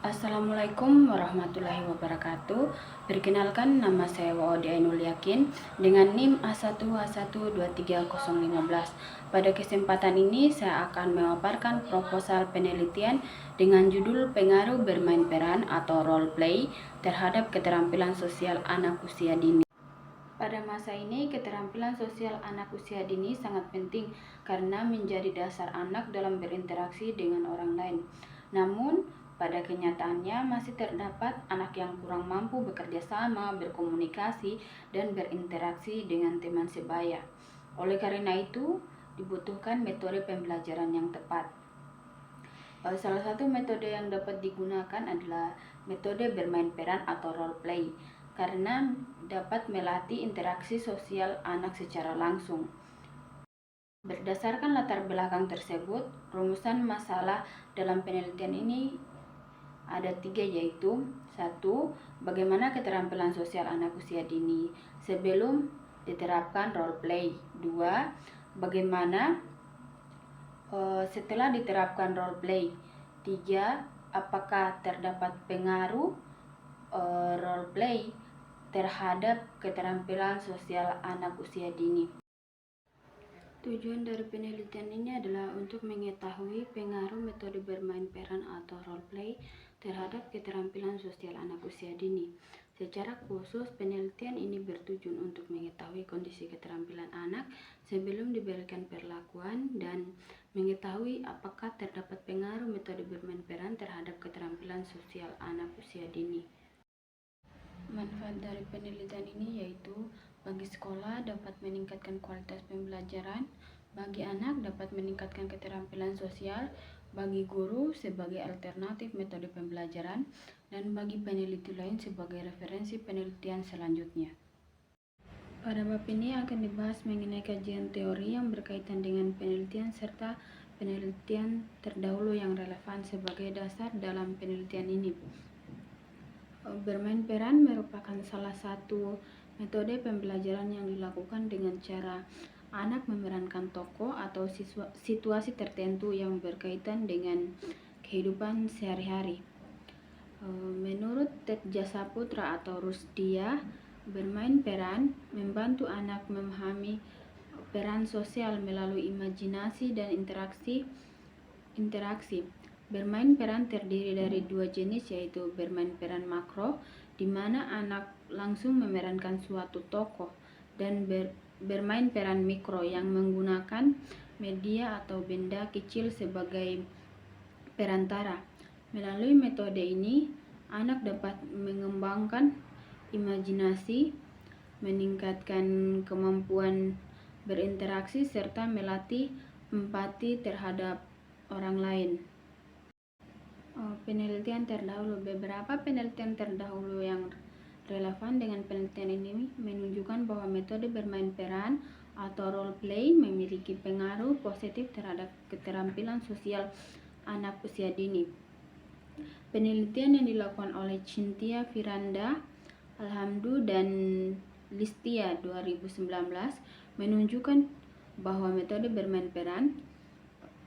Assalamualaikum warahmatullahi wabarakatuh. Perkenalkan, nama saya Waodi Ainul Yakin dengan NIM A1H1230015. Pada kesempatan ini saya akan memaparkan proposal penelitian dengan judul pengaruh bermain peran atau role play terhadap keterampilan sosial anak usia dini. Pada masa ini, keterampilan sosial anak usia dini sangat penting karena menjadi dasar anak dalam berinteraksi dengan orang lain. Namun, pada kenyataannya masih terdapat anak yang kurang mampu bekerja sama, berkomunikasi, dan berinteraksi dengan teman sebaya. Oleh karena itu, dibutuhkan metode pembelajaran yang tepat. Salah satu metode yang dapat digunakan adalah metode bermain peran atau role play, karena dapat melatih interaksi sosial anak secara langsung. Berdasarkan latar belakang tersebut, rumusan masalah dalam penelitian ini ada 3, yaitu 1. Bagaimana keterampilan sosial anak usia dini sebelum diterapkan role play. 2. Bagaimana setelah diterapkan role play. 3. Apakah terdapat pengaruh role play terhadap keterampilan sosial anak usia dini. Tujuan dari penelitian ini adalah untuk mengetahui pengaruh metode bermain peran atau role play terhadap keterampilan sosial anak usia dini. Secara khusus, penelitian ini bertujuan untuk mengetahui kondisi keterampilan anak sebelum diberikan perlakuan dan mengetahui apakah terdapat pengaruh metode bermain peran terhadap keterampilan sosial anak usia dini. Manfaat dari penelitian ini yaitu bagi sekolah dapat meningkatkan kualitas pembelajaran, bagi anak dapat meningkatkan keterampilan sosial, bagi guru sebagai alternatif metode pembelajaran, dan bagi peneliti lain sebagai referensi penelitian selanjutnya. Pada bab ini akan dibahas mengenai kajian teori yang berkaitan dengan penelitian serta penelitian terdahulu yang relevan sebagai dasar dalam penelitian ini. Bermain peran merupakan salah satu metode pembelajaran yang dilakukan dengan cara anak memerankan tokoh atau situasi tertentu yang berkaitan dengan kehidupan sehari-hari. Menurut Tedja Saputra atau Rusdia, bermain peran membantu anak memahami peran sosial melalui imajinasi dan interaksi. Bermain peran terdiri dari 2 jenis, yaitu bermain peran makro, di mana anak langsung memerankan suatu tokoh, dan bermain peran mikro yang menggunakan media atau benda kecil sebagai perantara. Melalui metode ini, anak dapat mengembangkan imajinasi, meningkatkan kemampuan berinteraksi, serta melatih empati terhadap orang lain. Penelitian terdahulu. Beberapa penelitian terdahulu yang relevan dengan penelitian ini menunjukkan bahwa metode bermain peran atau role play memiliki pengaruh positif terhadap keterampilan sosial anak usia dini. Penelitian yang dilakukan oleh Cynthia Firanda, Alhamdu, dan Listia 2019 menunjukkan bahwa metode bermain peran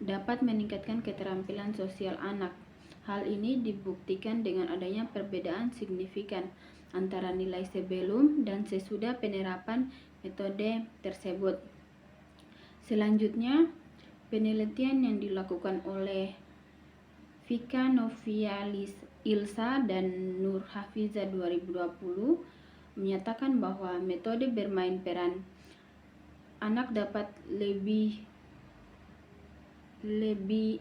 dapat meningkatkan keterampilan sosial anak. Hal ini dibuktikan dengan adanya perbedaan signifikan antara nilai sebelum dan sesudah penerapan metode tersebut. Selanjutnya, penelitian yang dilakukan oleh Vika Novia Ilsa dan Nur Hafiza 2020 menyatakan bahwa metode bermain peran anak dapat lebih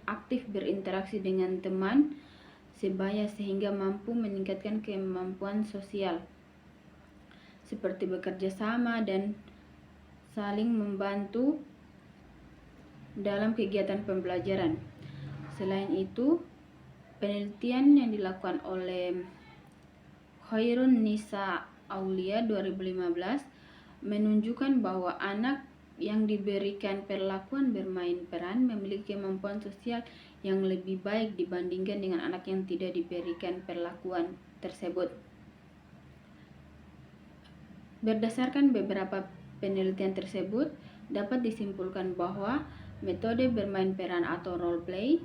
aktif berinteraksi dengan teman sebaya sehingga mampu meningkatkan kemampuan sosial seperti bekerja sama dan saling membantu dalam kegiatan pembelajaran. Selain itu, penelitian yang dilakukan oleh Khairun Nisa Aulia 2015 menunjukkan bahwa anak yang diberikan perlakuan bermain peran memiliki kemampuan sosial yang lebih baik dibandingkan dengan anak yang tidak diberikan perlakuan tersebut. Berdasarkan beberapa penelitian tersebut, dapat disimpulkan bahwa metode bermain peran atau role play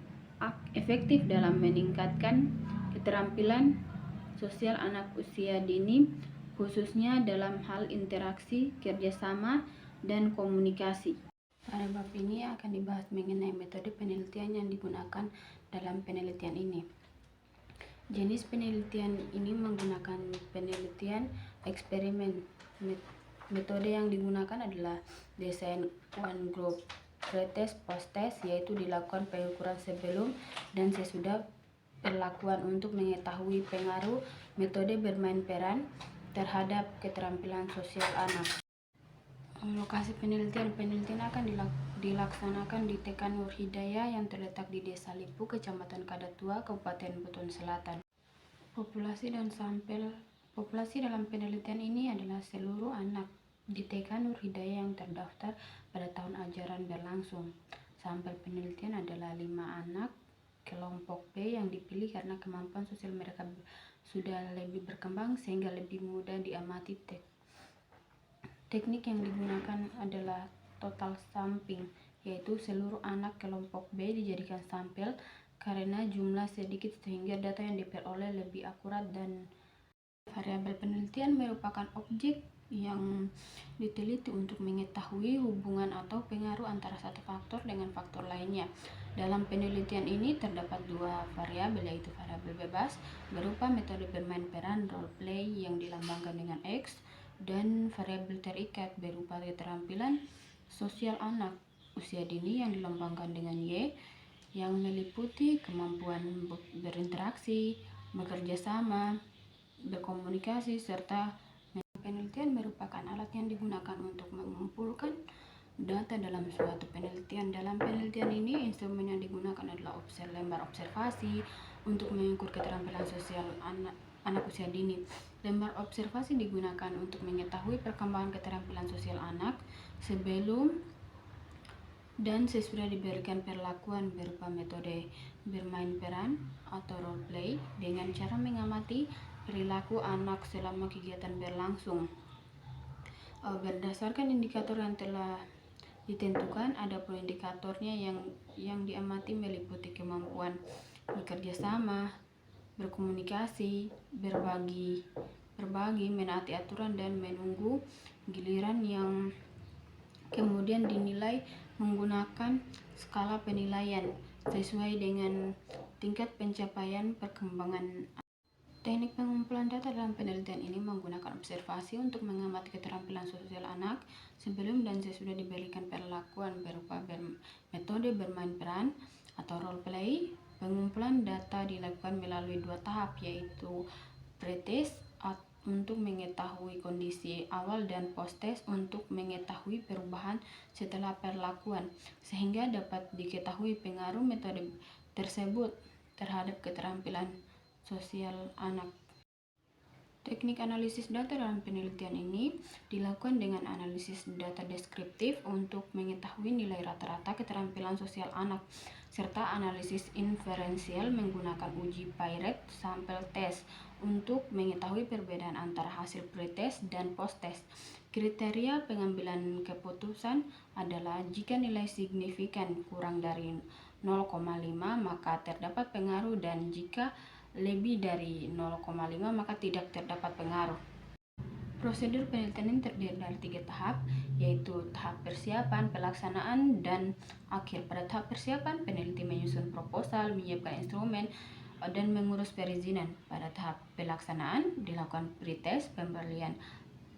efektif dalam meningkatkan keterampilan sosial anak usia dini, khususnya dalam hal interaksi, kerjasama, dan komunikasi. Pada bab ini akan dibahas mengenai metode penelitian yang digunakan dalam penelitian ini. Jenis penelitian ini menggunakan penelitian eksperimen. Metode yang digunakan adalah desain one group pretest post-test, yaitu dilakukan pengukuran sebelum dan sesudah perlakuan untuk mengetahui pengaruh metode bermain peran terhadap keterampilan sosial anak. Lokasi penelitian akan dilaksanakan di TK Nur Hidayah yang terletak di Desa Lipu, Kecamatan Kadatua, Kabupaten Buton Selatan. Populasi dalam penelitian ini adalah seluruh anak di TK Nur Hidayah yang terdaftar pada tahun ajaran berlangsung. Sampel penelitian adalah 5 anak kelompok B yang dipilih karena kemampuan sosial mereka sudah lebih berkembang sehingga lebih mudah diamati. Teknik yang digunakan adalah total sampling, yaitu seluruh anak kelompok B dijadikan sampel karena jumlah sedikit sehingga data yang diperoleh lebih akurat. Dan variabel penelitian merupakan objek yang diteliti untuk mengetahui hubungan atau pengaruh antara satu faktor dengan faktor lainnya. Dalam penelitian ini terdapat 2 variabel, yaitu variabel bebas berupa metode bermain peran role play yang dilambangkan dengan X, dan variabel terikat berupa keterampilan sosial anak usia dini yang dilambangkan dengan Y, yang meliputi kemampuan berinteraksi, bekerja sama, berkomunikasi, serta penelitian merupakan alat yang digunakan untuk mengumpulkan data dalam suatu penelitian. Dalam penelitian ini, instrumen yang digunakan adalah lembar observasi untuk mengukur keterampilan sosial anak usia dini. Lembar observasi digunakan untuk mengetahui perkembangan keterampilan sosial anak sebelum dan sesudah diberikan perlakuan berupa metode bermain peran atau role play dengan cara mengamati perilaku anak selama kegiatan berlangsung. Berdasarkan indikator yang telah ditentukan, adapun indikatornya yang diamati meliputi kemampuan bekerja sama, berkomunikasi, berbagi, menaati aturan, dan menunggu giliran, yang kemudian dinilai menggunakan skala penilaian sesuai dengan tingkat pencapaian perkembangan. Teknik pengumpulan data dalam penelitian ini menggunakan observasi untuk mengamati keterampilan sosial anak sebelum dan sesudah diberikan perlakuan berupa metode bermain peran atau role play. Pengumpulan data dilakukan melalui 2 tahap, yaitu pretest untuk mengetahui kondisi awal dan post-test untuk mengetahui perubahan setelah perlakuan, sehingga dapat diketahui pengaruh metode tersebut terhadap keterampilan sosial anak. Teknik analisis data dalam penelitian ini dilakukan dengan analisis data deskriptif untuk mengetahui nilai rata-rata keterampilan sosial anak, serta analisis inferensial menggunakan uji Piret sampel test untuk mengetahui perbedaan antara hasil pretest dan post-test. Kriteria pengambilan keputusan adalah jika nilai signifikan kurang dari 0,5 maka terdapat pengaruh, dan jika lebih dari 0,5 maka tidak terdapat pengaruh. Prosedur penelitian ini terdiri dari 3 tahap, yaitu tahap persiapan, pelaksanaan, dan akhir. Pada tahap persiapan, peneliti menyusun proposal, menyiapkan instrumen, dan mengurus perizinan. Pada tahap pelaksanaan, dilakukan pretest, pemberian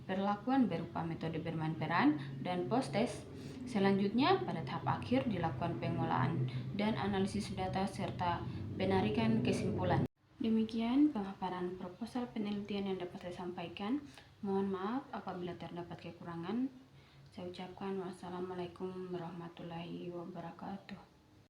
perlakuan berupa metode bermain peran, dan post-test. Selanjutnya, pada tahap akhir dilakukan pengolahan dan analisis data serta penarikan kesimpulan. Demikian pemaparan proposal penelitian yang dapat saya sampaikan. Mohon maaf apabila terdapat kekurangan. Saya ucapkan wassalamualaikum warahmatullahi wabarakatuh.